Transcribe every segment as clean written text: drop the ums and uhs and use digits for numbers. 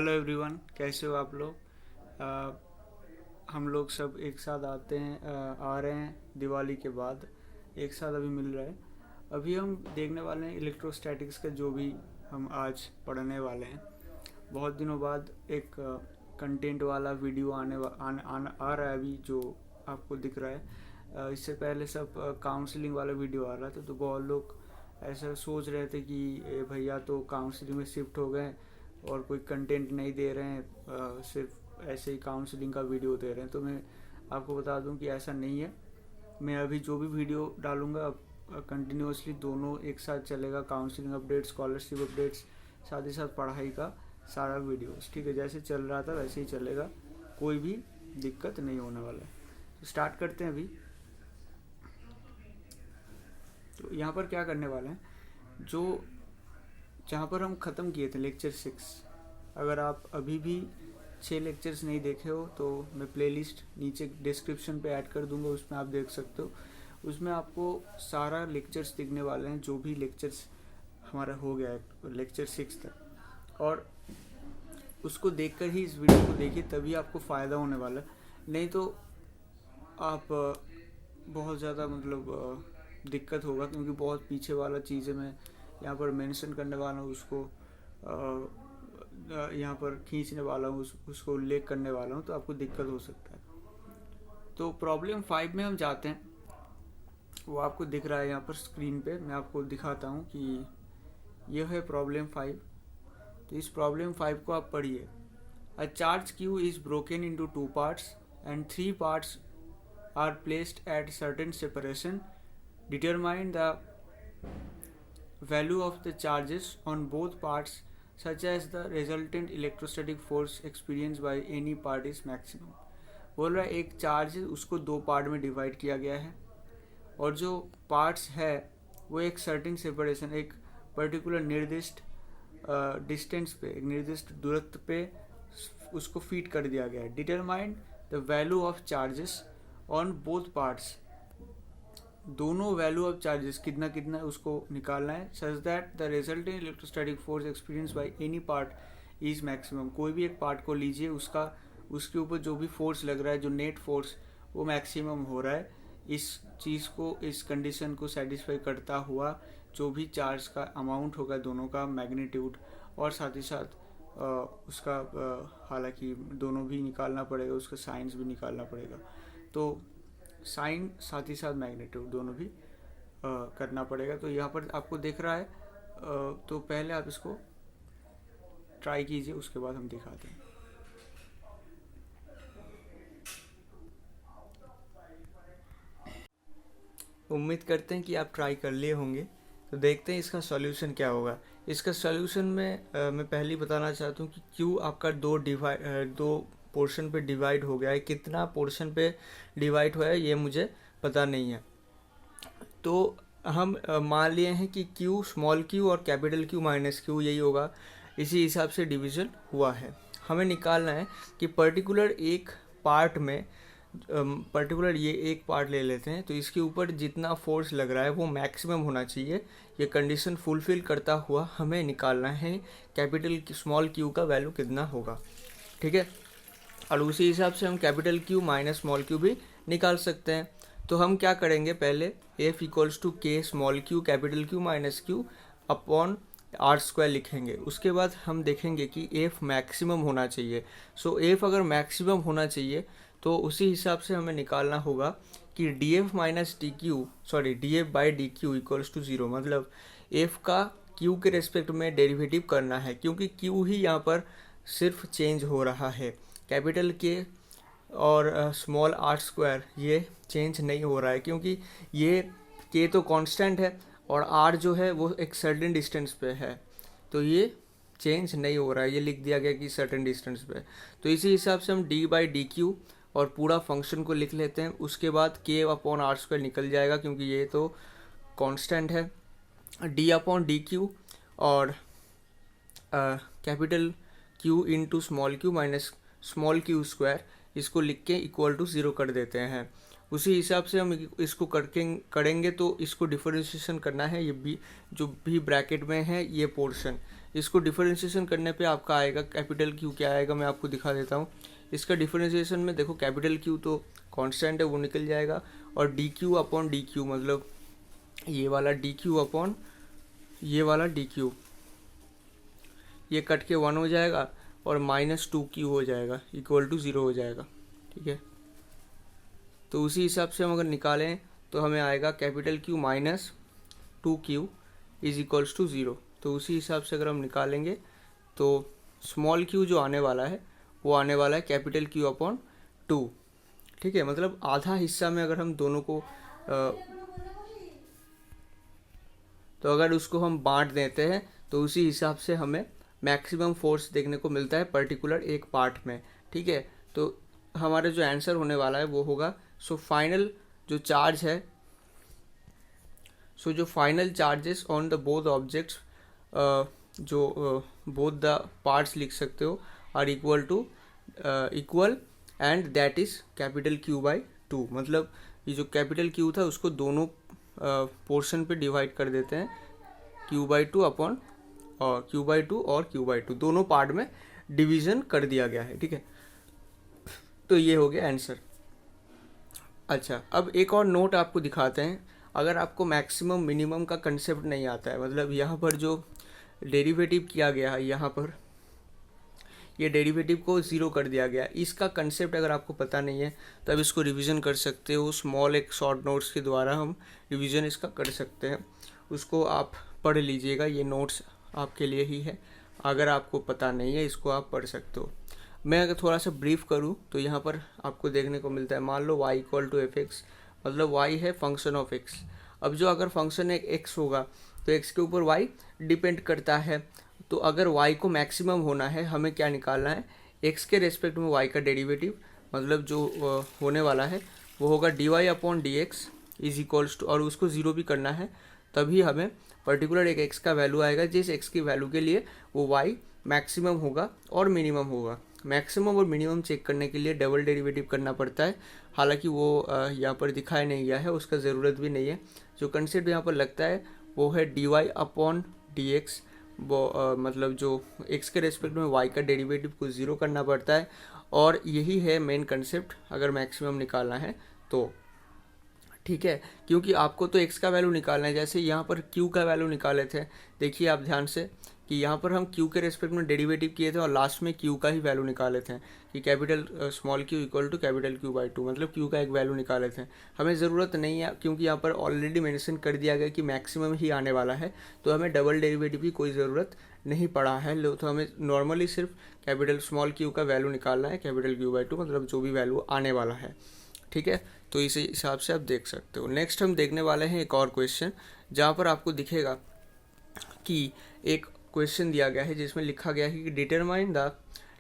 Hello everyone, कैसे हो आप लोग। हम लोग सब एक साथ आते हैं, आ रहे हैं दिवाली के बाद। एक साथ अभी मिल रहा है। अभी हम देखने वाले हैं इलेक्ट्रोस्टैटिक्स का, जो भी हम आज पढ़ने वाले हैं। बहुत दिनों बाद एक कंटेंट वाला वीडियो आ रहा है अभी, जो आपको दिख रहा है। इससे पहले सब काउंसलिंग वाला वीडियो आ रहा था, तो बहुत लोग ऐसा सोच रहे थे कि भैया तो काउंसलिंग में शिफ्ट हो गए और कोई कंटेंट नहीं दे रहे हैं, सिर्फ ऐसे ही काउंसलिंग का वीडियो दे रहे हैं। तो मैं आपको बता दूं कि ऐसा नहीं है। मैं अभी जो भी वीडियो डालूंगा कंटिन्यूसली दोनों एक साथ चलेगा। काउंसलिंग अपडेट्स, स्कॉलरशिप अपडेट्स, साथ ही साथ पढ़ाई का सारा वीडियोस, ठीक है। जैसे चल रहा था वैसे ही चलेगा, कोई भी दिक्कत नहीं होने वाला है। तो स्टार्ट करते हैं अभी। तो यहाँ पर क्या करने वाले हैं, जो जहाँ पर हम ख़त्म किए थे लेक्चर 6, अगर आप अभी भी 6 लेक्चर्स नहीं देखे हो तो मैं प्लेलिस्ट नीचे डिस्क्रिप्शन पे ऐड कर दूंगा, उसमें आप देख सकते हो। उसमें आपको सारा लेक्चर्स दिखने वाले हैं, जो भी लेक्चर्स हमारा हो गया है लेक्चर 6 तक। और उसको देखकर ही इस वीडियो को देखिए, तभी आपको फ़ायदा होने वाला है। नहीं तो आप बहुत ज़्यादा दिक्कत होगा, क्योंकि बहुत पीछे वाला चीज़ें मैं यहाँ पर मेंशन करने वाला हूँ, उसको यहाँ पर खींचने वाला हूँ, उसको उल्लेख करने वाला हूँ, तो आपको दिक्कत हो सकता है। तो प्रॉब्लम 5 में हम जाते हैं। वो आपको दिख रहा है यहाँ पर स्क्रीन पे, मैं आपको दिखाता हूँ कि यह है प्रॉब्लम 5। तो इस प्रॉब्लम 5 को आप पढ़िए। A charge q is broken into 2 parts and 3 parts are placed at certain separation. Determine the value of the charges on both parts such as the resultant electrostatic force experienced by any part is maximum। बोल रहा है एक charge है, उसको 2 part में divide किया गया है, और जो पार्ट्स है वो एक सर्टेन सेपरेशन, एक पर्टिकुलर निर्दिष्ट डिस्टेंस पे, एक निर्दिष्ट दूरत्व पे उसको फीड कर दिया गया है। Determine the value of charges on both parts, दोनों वैल्यू ऑफ चार्जेस कितना कितना उसको निकालना है। Such that the resultant electrostatic force experience by any part is maximum. कोई भी एक पार्ट को लीजिए, उसके ऊपर जो भी फोर्स लग रहा है, जो नेट फोर्स, वो मैक्सिमम हो रहा है। इस चीज़ को, इस कंडीशन को सेटिस्फाई करता हुआ जो भी चार्ज का अमाउंट होगा, दोनों का मैग्नीट्यूड, और साथ ही साथ उसका हालांकि दोनों भी निकालना पड़ेगा, उसका साइंस भी निकालना पड़ेगा। तो साइन साथ ही साथ मैग्नीट्यूड दोनों भी करना पड़ेगा। तो यहाँ पर आपको दिख रहा है, तो पहले आप इसको ट्राई कीजिए, उसके बाद हम दिखाते हैं। उम्मीद करते हैं कि आप ट्राई कर लिए होंगे। तो देखते हैं इसका सॉल्यूशन क्या होगा। इसका सॉल्यूशन में मैं पहले ही बताना चाहता हूँ कि क्यों आपका दो पोर्शन पे डिवाइड हो गया है। कितना पोर्शन पे डिवाइड हुआ है ये मुझे पता नहीं है। तो हम मान लिए हैं कि क्यू, स्मॉल क्यू और कैपिटल क्यू माइनस क्यू यही होगा, इसी हिसाब से डिवीज़न हुआ है। हमें निकालना है कि पर्टिकुलर एक पार्ट में, पर्टिकुलर ये एक पार्ट ले लेते हैं, तो इसके ऊपर जितना फोर्स लग रहा है वो मैक्सिमम होना चाहिए। ये कंडीशन फुलफिल करता हुआ हमें निकालना है कैपिटल स्मॉल क्यू का वैल्यू कितना होगा, ठीक है। और उसी हिसाब से हम capital q minus small q भी निकाल सकते हैं। तो हम क्या करेंगे, पहले f equals to k small q capital q minus q upon r square लिखेंगे। उसके बाद हम देखेंगे कि एफ मैक्सिमम होना चाहिए। सो एफ अगर मैक्सिमम होना चाहिए तो उसी हिसाब से हमें निकालना होगा कि d f minus d q, sorry d f by d q equals to 0। मतलब एफ का क्यू के रेस्पेक्ट में डेरिवेटिव करना है, क्योंकि क्यू ही यहाँ पर सिर्फ चेंज हो रहा है। कैपिटल के और स्मॉल आर स्क्वायर ये चेंज नहीं हो रहा है, क्योंकि ये के तो कांस्टेंट है और आर जो है वो एक सर्टेन डिस्टेंस पे है, तो ये चेंज नहीं हो रहा है। ये लिख दिया गया कि सर्टेन डिस्टेंस पे। तो इसी हिसाब से हम डी बाई डी क्यू और पूरा फंक्शन को लिख लेते हैं। उसके बाद के अपॉन आर स्क्वायर निकल जाएगा, क्योंकि ये तो कांस्टेंट है। डी अपॉन डी क्यू और capital Q into small Q minus small Q square, इसको लिख के इक्वल टू 0 कर देते हैं। उसी हिसाब से हम इसको करेंगे तो इसको डिफरेंशिएशन करना है। ये भी जो भी ब्रैकेट में है ये पोर्शन, इसको डिफरेंशिएशन करने पे आपका आएगा कैपिटल क्यू क्या आएगा, मैं आपको दिखा देता हूँ। इसका डिफरेंशिएशन में देखो कैपिटल क्यू तो कांस्टेंट है वो निकल जाएगा, और D Q upon D Q मतलब ये वाला डी क्यू अपॉन ये वाला डी क्यू, ये कट के 1 हो जाएगा और -2q हो जाएगा इक्वल टू 0 हो जाएगा। ठीक है, तो उसी हिसाब से हम अगर निकालें तो हमें आएगा capital Q -2q is equals to 0। तो उसी हिसाब से अगर हम निकालेंगे तो स्मॉल q जो आने वाला है वो आने वाला है कैपिटल Q अपॉन 2। ठीक है, मतलब आधा हिस्सा में अगर हम दोनों को तो अगर उसको हम बांट देते हैं तो उसी हिसाब से हमें मैक्सिमम फोर्स देखने को मिलता है पर्टिकुलर एक पार्ट में। ठीक है, तो हमारा जो आंसर होने वाला है वो होगा फाइनल जो चार्ज है, जो final charges on the both objects जो बोथ द पार्ट्स लिख सकते हो are equal and that is capital Q/2। मतलब ये जो कैपिटल Q था उसको दोनों पोर्शन पे डिवाइड कर देते हैं, Q/2 अपॉन Q/2 और Q/2 दोनों पार्ट में डिवीज़न कर दिया गया है। ठीक है, तो ये हो गया आंसर। अच्छा, अब एक और नोट आपको दिखाते हैं। अगर आपको मैक्सिमम मिनिमम का कंसेप्ट नहीं आता है, मतलब यहाँ पर जो डेरिवेटिव किया गया है, यहाँ पर ये डेरिवेटिव को 0 कर दिया गया, इसका कंसेप्ट अगर आपको पता नहीं है तब इसको रिवीजन कर सकते हो। स्मॉल एक शॉर्ट नोट्स के द्वारा हम रिवीजन इसका कर सकते हैं, उसको आप पढ़ लीजिएगा। ये नोट्स आपके लिए ही है, अगर आपको पता नहीं है इसको आप पढ़ सकते हो। मैं अगर थोड़ा सा ब्रीफ करूँ तो यहाँ पर आपको देखने को मिलता है, मान लो y इक्वल टू fx, मतलब y है फंक्शन ऑफ x। अब जो अगर फंक्शन एक x होगा तो x के ऊपर y डिपेंड करता है। तो अगर y को मैक्सिमम होना है हमें क्या निकालना है, x के रेस्पेक्ट में y का डेरिवेटिव, मतलब जो होने वाला है वो होगा dy upon d x is equals to, और उसको 0 भी करना है, तभी हमें पर्टिकुलर एक x का वैल्यू आएगा जिस x की वैल्यू के लिए वो y मैक्सिमम होगा और मिनिमम होगा। मैक्सिमम और मिनिमम चेक करने के लिए डबल डेरिवेटिव करना पड़ता है, हालांकि वो यहाँ पर दिखाया नहीं गया है, उसका ज़रूरत भी नहीं है। जो कंसेप्ट यहाँ पर लगता है वो है dy अपॉन डी एक्स, वो मतलब जो x के रेस्पेक्ट में y का डेरिवेटिव को 0 करना पड़ता है, और यही है मेन कंसेप्ट अगर मैक्सिमम निकालना है तो। ठीक है, क्योंकि आपको तो x का वैल्यू निकालना है, जैसे यहाँ पर q का वैल्यू निकाले थे, देखिए आप ध्यान से कि यहाँ पर हम q के रेस्पेक्ट में डेरिवेटिव किए थे और लास्ट में q का ही वैल्यू निकाले थे कि capital small q equal to capital Q/2, मतलब q का एक वैल्यू निकाले थे। हमें ज़रूरत नहीं है क्योंकि यहाँ पर ऑलरेडी मेंशन कर दिया गया कि मैक्सिमम ही आने वाला है, तो हमें डबल डेरिवेटिव की कोई ज़रूरत नहीं पड़ा है। तो हमें नॉर्मली सिर्फ कैपिटल स्मॉल q का वैल्यू निकालना है, कैपिटल Q/2 मतलब जो भी वैल्यू आने वाला है। ठीक है, तो इसी हिसाब से आप देख सकते हो। नेक्स्ट हम देखने वाले हैं एक और क्वेश्चन, जहाँ पर आपको दिखेगा कि एक क्वेश्चन दिया गया है जिसमें लिखा गया है कि डिटरमाइन द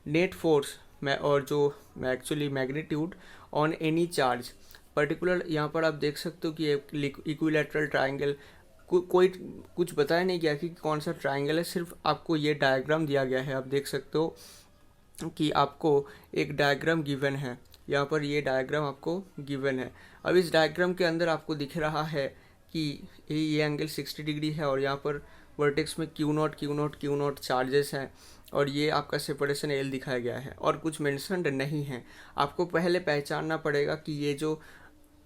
नेट फोर्स में और जो actually magnitude on any charge particular. यहाँ पर आप देख सकते हो कि एक इक्विलैटरल ट्राइंगल, कोई कुछ बताया नहीं गया कि कौन सा ट्राइंगल है, सिर्फ आपको ये डायग्राम दिया गया है। आप देख सकते हो कि आपको एक डायग्राम गिवन है, यहाँ पर ये डायग्राम आपको गिवन है। अब इस डायग्राम के अंदर आपको दिख रहा है कि ये एंगल 60 डिग्री है और यहाँ पर वर्टेक्स में Q0 चार्जेस हैं, और ये आपका सेपरेशन L दिखाया गया है और कुछ मेंशन्ड नहीं है। आपको पहले पहचानना पड़ेगा कि ये जो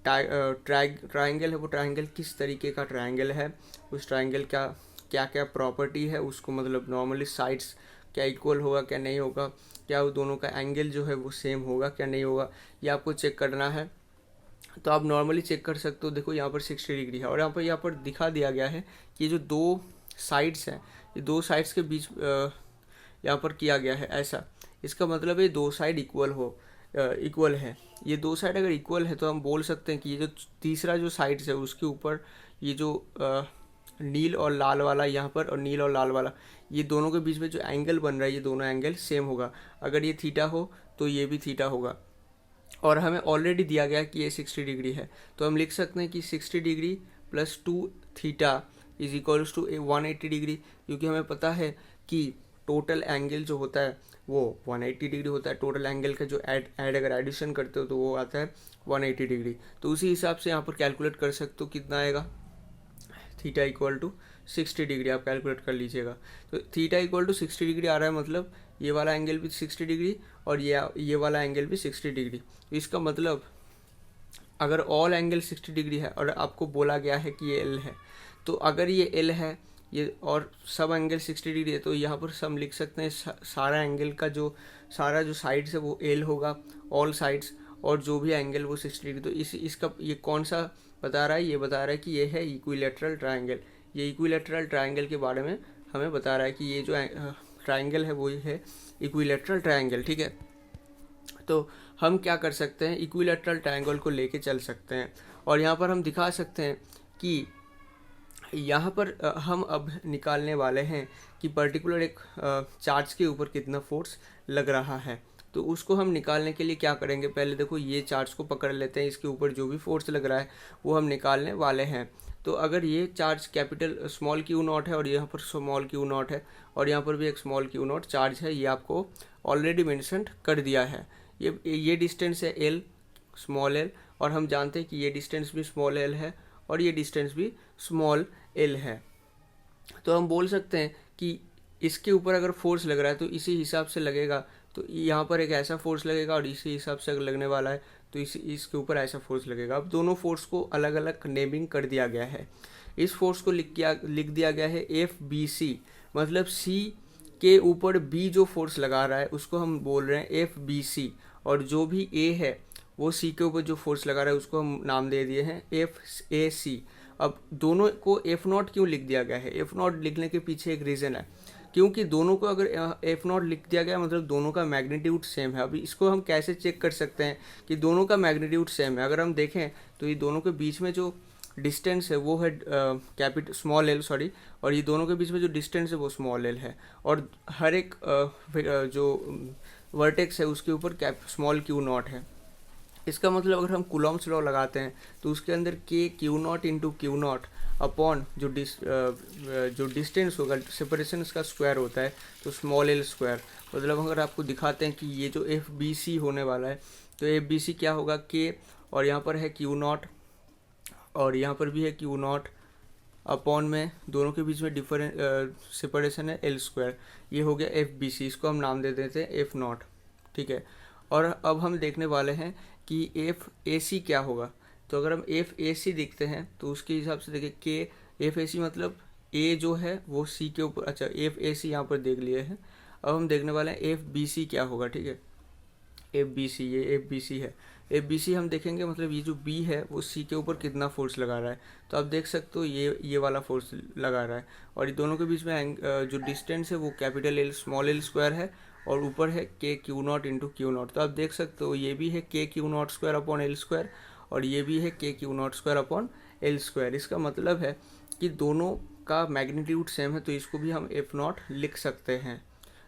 ट्राइंगल है वो ट्राइंगल किस तरीके का ट्राइंगल है, उस ट्राइंगल का क्या क्या प्रॉपर्टी है, उसको मतलब नॉर्मली साइड्स क्या इक्वल होगा क्या नहीं होगा, क्या वो दोनों का एंगल जो है वो सेम होगा क्या नहीं होगा, ये आपको चेक करना है। तो आप नॉर्मली चेक कर सकते हो, देखो यहाँ पर 60 डिग्री है और यहाँ पर दिखा दिया गया है कि जो दो साइड्स हैं, ये दो साइड्स के बीच यहाँ पर किया गया है ऐसा। इसका मतलब है दो साइड इक्वल है। ये दो साइड अगर इक्वल है तो हम बोल सकते हैं कि ये जो तीसरा जो साइड्स है उसके ऊपर ये जो नील और लाल वाला यहाँ पर और नील और लाल वाला, ये दोनों के बीच में जो एंगल बन रहा है ये दोनों एंगल सेम होगा। अगर ये थीटा हो तो ये भी थीटा होगा, और हमें ऑलरेडी दिया गया कि ये 60 डिग्री है, तो हम लिख सकते हैं कि 60 degree plus 2 theta is equals to 180 degree, क्योंकि हमें पता है कि टोटल एंगल जो होता है वो 180 डिग्री होता है। टोटल एंगल का जो ऐड अगर एडिशन करते हो तो वो आता है 180 डिग्री। तो उसी हिसाब से यहाँ पर कैलकुलेट कर सकते हो कितना आएगा, थीटा इक्वल टू 60 डिग्री आप कैलकुलेट कर लीजिएगा। तो थीटा इक्वल टू 60 डिग्री आ रहा है, मतलब ये वाला एंगल भी 60 डिग्री और ये वाला एंगल भी 60 डिग्री। तो इसका मतलब अगर ऑल एंगल 60 डिग्री है और आपको बोला गया है कि ये एल है, तो अगर ये एल है ये और सब एंगल 60 डिग्री है, तो यहाँ पर हम लिख सकते हैं सारा एंगल का जो साइड्स है वो एल होगा, ऑल साइड्स, और जो भी एंगल वो 60 डिग्री। तो इसका ये कौन सा बता रहा है, ये बता रहा है कि ये है इक्विलैटरल ट्रायंगल। ये इक्विलैटरल ट्रायंगल के बारे में हमें बता रहा है कि ये जो ट्रायंगल है वो है इक्विलैटरल ट्रायंगल, ठीक है। तो हम क्या कर सकते हैं, इक्विलैटरल ट्रायंगल को लेके चल सकते हैं और यहाँ पर हम दिखा सकते हैं कि यहाँ पर हम अब निकालने वाले हैं कि पर्टिकुलर एक चार्ज के ऊपर कितना फोर्स लग रहा है। तो उसको हम निकालने के लिए क्या करेंगे, पहले देखो ये चार्ज को पकड़ लेते हैं, इसके ऊपर जो भी फोर्स लग रहा है वो हम निकालने वाले हैं। तो अगर ये charge capital small Q not है और यहाँ पर स्मॉल क्यू नॉट है और यहाँ पर भी एक स्मॉल क्यू नॉट चार्ज है, ये आपको ऑलरेडी मेंशन कर दिया है। ये डिस्टेंस है एल, स्मॉल एल, और हम जानते हैं कि ये डिस्टेंस भी स्मॉल एल है और ये डिस्टेंस भी स्मॉल एल है। तो हम बोल सकते हैं कि इसके ऊपर अगर फोर्स लग रहा है तो इसी हिसाब से लगेगा, तो यहाँ पर एक ऐसा फोर्स लगेगा और इसी हिसाब से अगर लगने वाला है तो इसके ऊपर ऐसा फोर्स लगेगा। अब दोनों फोर्स को अलग अलग नेमिंग कर दिया गया है। इस फोर्स को लिख दिया गया है FBC, मतलब C के ऊपर B जो फोर्स लगा रहा है उसको हम बोल रहे हैं FBC, और जो भी A है वो C के ऊपर जो फोर्स लगा रहा है उसको हम नाम दे दिए हैं FAC। अब दोनों को F0 क्यों लिख दिया गया है, F0 लिखने के पीछे एक रीज़न है, क्योंकि दोनों को अगर F0 लिख दिया गया मतलब दोनों का मैग्नीट्यूड सेम है। अभी इसको हम कैसे चेक कर सकते हैं कि दोनों का मैग्नीट्यूड सेम है, अगर हम देखें तो ये दोनों के बीच में जो डिस्टेंस है वो है स्मॉल एल, सॉरी, और ये दोनों के बीच में जो डिस्टेंस है वो स्मॉल एल है, और हर एक जो वर्टेक्स है उसके ऊपर स्मॉल क्यू नॉट है। इसका मतलब अगर हम कूलॉम्स लॉ लगाते हैं तो उसके अंदर के Q not into Q not upon जो डिस्टेंस होगा, सेपरेशन का स्क्वायर होता है, तो स्मॉल एल स्क्वायर। मतलब अगर आपको दिखाते हैं कि ये जो FBC होने वाला है तो FBC क्या होगा, के, और यहाँ पर है क्यू नॉट और यहाँ पर भी है क्यू नॉट अपॉन में दोनों के बीच में सेपरेशन है एल स्क्वायर। ये हो गया FBC, इसको हम नाम दे देते हैं F0, ठीक है। और अब हम देखने वाले हैं कि FAC क्या होगा। तो अगर हम FAC देखते हैं तो उसके हिसाब से देखिए के FAC मतलब A जो है वो C के ऊपर, अच्छा FAC यहाँ पर देख लिए हैं। अब हम देखने वाले हैं FBC क्या होगा, ठीक है। FBC, ये FBC है। FBC हम देखेंगे मतलब ये जो B है वो C के ऊपर कितना फोर्स लगा रहा है। तो आप देख सकते हो ये वाला फोर्स लगा रहा है, और ये दोनों के बीच में जो डिस्टेंस है वो capital L small L square है, और ऊपर है के Q not into Q not. तो आप देख सकते हो ये भी है के Q not square upon L square, और ये भी है के Q not square upon L square. इसका मतलब है कि दोनों का मैग्नीट्यूड सेम है, तो इसको भी हम F0 लिख सकते हैं।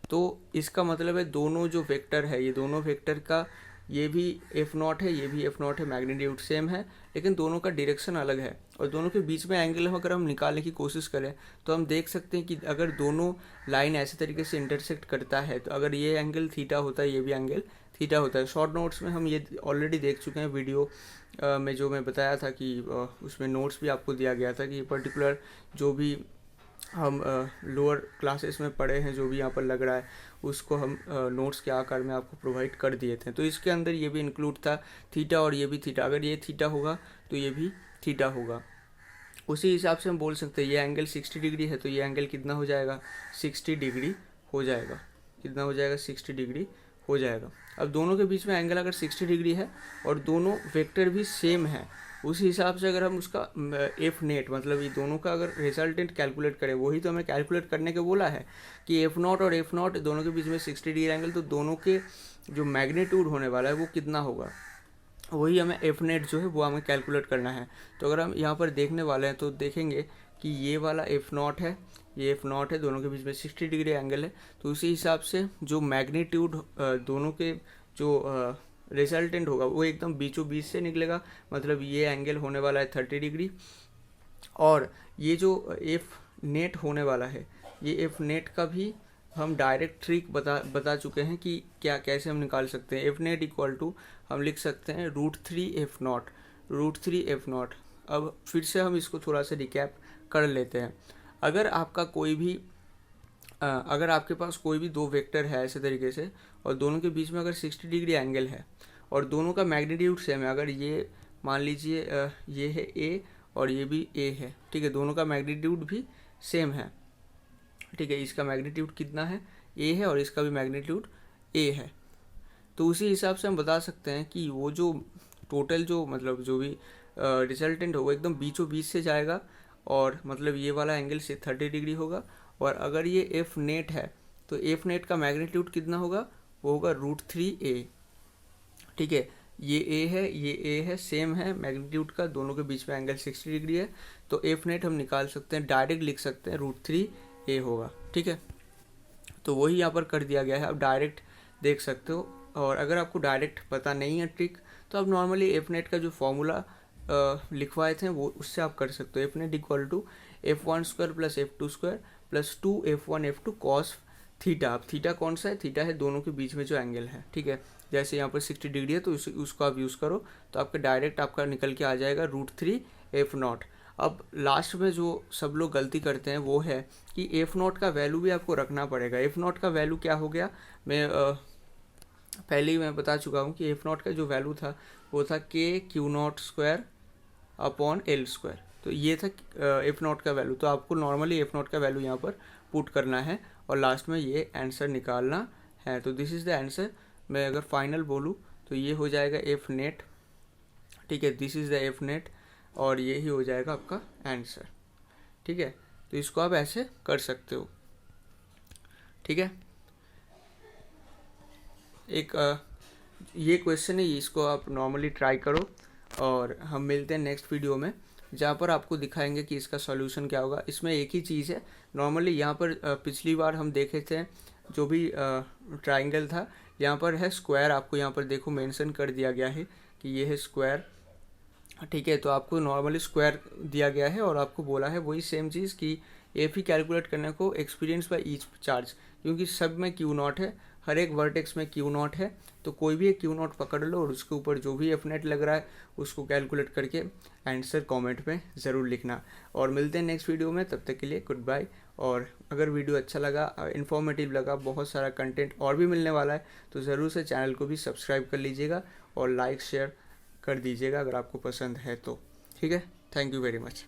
तो इसका मतलब है दोनों जो वेक्टर है, ये दोनों वेक्टर का ये भी F0 है, ये भी F0 है, मैग्नीट्यूड सेम है, लेकिन दोनों का डायरेक्शन अलग है। और दोनों के बीच में एंगल अगर हम निकालने की कोशिश करें तो हम देख सकते हैं कि अगर दोनों लाइन ऐसे तरीके से इंटरसेक्ट करता है तो अगर ये एंगल थीटा होता है, ये भी एंगल थीटा होता है। शॉर्ट नोट्स में हम ये ऑलरेडी देख चुके हैं, वीडियो में जो मैं बताया था कि उसमें नोट्स भी आपको दिया गया था कि पर्टिकुलर जो भी हम लोअर क्लासेस में पढ़े हैं, जो भी यहाँ पर लग रहा है उसको हम नोट्स के आकार में आपको प्रोवाइड कर दिए थे। तो इसके अंदर ये भी इंक्लूड था थीटा, और ये भी थीटा। अगर ये थीटा होगा तो ये भी थीटा होगा। उसी हिसाब से हम बोल सकते हैं ये एंगल 60 डिग्री है तो ये एंगल कितना हो जाएगा, 60 डिग्री हो जाएगा। कितना हो जाएगा, 60 डिग्री हो जाएगा। अब दोनों के बीच में एंगल अगर 60 डिग्री है और दोनों वेक्टर भी सेम है, उस हिसाब से अगर हम उसका एफ नेट मतलब ये दोनों का अगर रिजल्टेंट कैलकुलेट करें, वही तो हमें कैलकुलेट करने के बोला है कि F0 और F0 दोनों के बीच में 60 डिग्री एंगल, तो दोनों के जो मैग्नीट्यूड होने वाला है वो कितना होगा, वही हमें एफ नेट जो है वो हमें कैलकुलेट करना है। तो अगर हम यहाँ पर देखने वाले हैं तो देखेंगे कि ये वाला F0 है, ये F0 है, दोनों के बीच में 60 डिग्री एंगल है। तो उसी हिसाब से जो मैग्नीट्यूड दोनों के जो रिजल्टेंट होगा वो एकदम बीचों बीच से निकलेगा, मतलब ये एंगल होने वाला है 30 डिग्री। और ये जो एफ नेट होने वाला है, ये एफ नेट का भी हम डायरेक्ट ट्रिक बता चुके हैं कि क्या कैसे हम निकाल सकते हैं। एफ नेट इक्वल टू हम लिख सकते हैं √3 F0। अब फिर से हम इसको थोड़ा सा रिकैप कर लेते हैं। अगर आपका कोई भी अगर आपके पास कोई भी दो वेक्टर है ऐसे तरीके से, और दोनों के बीच में अगर 60 डिग्री एंगल है और दोनों का मैग्नीट्यूड सेम है, अगर ये मान लीजिए ये है ए और ये भी ए है, ठीक है, दोनों का मैग्नीट्यूड भी सेम है, ठीक है, इसका मैग्नीट्यूड कितना है, ए है, और इसका भी मैग्नीट्यूड ए है, तो उसी हिसाब से हम बता सकते हैं कि वो जो टोटल जो मतलब जो भी रिजल्टेंट होगा एकदम बीचों बीच से जाएगा, और मतलब ये वाला एंगल से 30 डिग्री होगा। और अगर ये एफ नेट है तो एफ नेट का मैग्नीट्यूड कितना होगा, वो होगा √3a, ठीक है, ये ए है, ये ए है, सेम है मैग्नीट्यूड का, दोनों के बीच में एंगल 60 डिग्री है, तो एफ नेट हम निकाल सकते हैं, डायरेक्ट लिख सकते हैं √3a होगा, ठीक है। तो वही यहाँ पर कर दिया गया है, आप डायरेक्ट देख सकते हो। और अगर आपको डायरेक्ट पता नहीं है ट्रिक, तो आप नॉर्मली एफ नेट का जो फॉर्मूला लिखवाए थे वो उससे आप कर सकते हो। F net equal to f1² + f2² + 2f1f2 cos theta. अब थीटा कौन सा है, थीटा है दोनों के बीच में जो एंगल है, ठीक है, जैसे यहाँ पर 60 डिग्री है तो उसको आप यूज़ करो, तो आपका डायरेक्ट आपका निकल के आ जाएगा √3f0। अब लास्ट में जो सब लोग गलती करते हैं वो है कि f0 का वैल्यू भी आपको रखना पड़ेगा। f0 का वैल्यू क्या हो गया, मैं पहले ही मैं बता चुका हूँ कि f0 का जो वैल्यू था वो था kq02 अपॉन L², तो ये था f0 का वैल्यू। तो आपको नॉर्मली f0 का वैल्यू यहाँ पर पुट करना है और लास्ट में ये आंसर निकालना है। तो दिस इज़ द आंसर। मैं अगर फाइनल बोलूँ तो ये हो जाएगा एफ नेट, ठीक है, this is the F net, और ये ही हो जाएगा आपका आंसर, ठीक है। तो इसको आप ऐसे कर सकते हो, ठीक है। एक ये क्वेश्चन है, इसको आप नॉर्मली ट्राई करो, और हम मिलते हैं नेक्स्ट वीडियो में जहाँ पर आपको दिखाएंगे कि इसका सॉल्यूशन क्या होगा। इसमें एक ही चीज़ है, नॉर्मली यहाँ पर पिछली बार हम देखे थे जो भी ट्राइंगल था, यहाँ पर है स्क्वायर, आपको यहाँ पर देखो मेंशन कर दिया गया है कि ये है स्क्वायर, ठीक है। तो आपको नॉर्मली स्क्वायर दिया गया है और आपको बोला है वही सेम चीज़ कि एफ ही कैलकुलेट करने को एक्सपीरियंस बाय ईच चार्ज, क्योंकि सब में Q0 है, हर एक वर्टेक्स में Q0 है, तो कोई भी एक Q0 पकड़ लो और उसके ऊपर जो भी एफ नेट लग रहा है उसको कैलकुलेट करके आंसर कमेंट में ज़रूर लिखना। और मिलते हैं नेक्स्ट वीडियो में, तब तक के लिए गुड बाय। और अगर वीडियो अच्छा लगा, इन्फॉर्मेटिव लगा, बहुत सारा कंटेंट और भी मिलने वाला है, तो ज़रूर से चैनल को भी सब्सक्राइब कर लीजिएगा और लाइक शेयर कर दीजिएगा अगर आपको पसंद है तो, ठीक है। Thank you very much.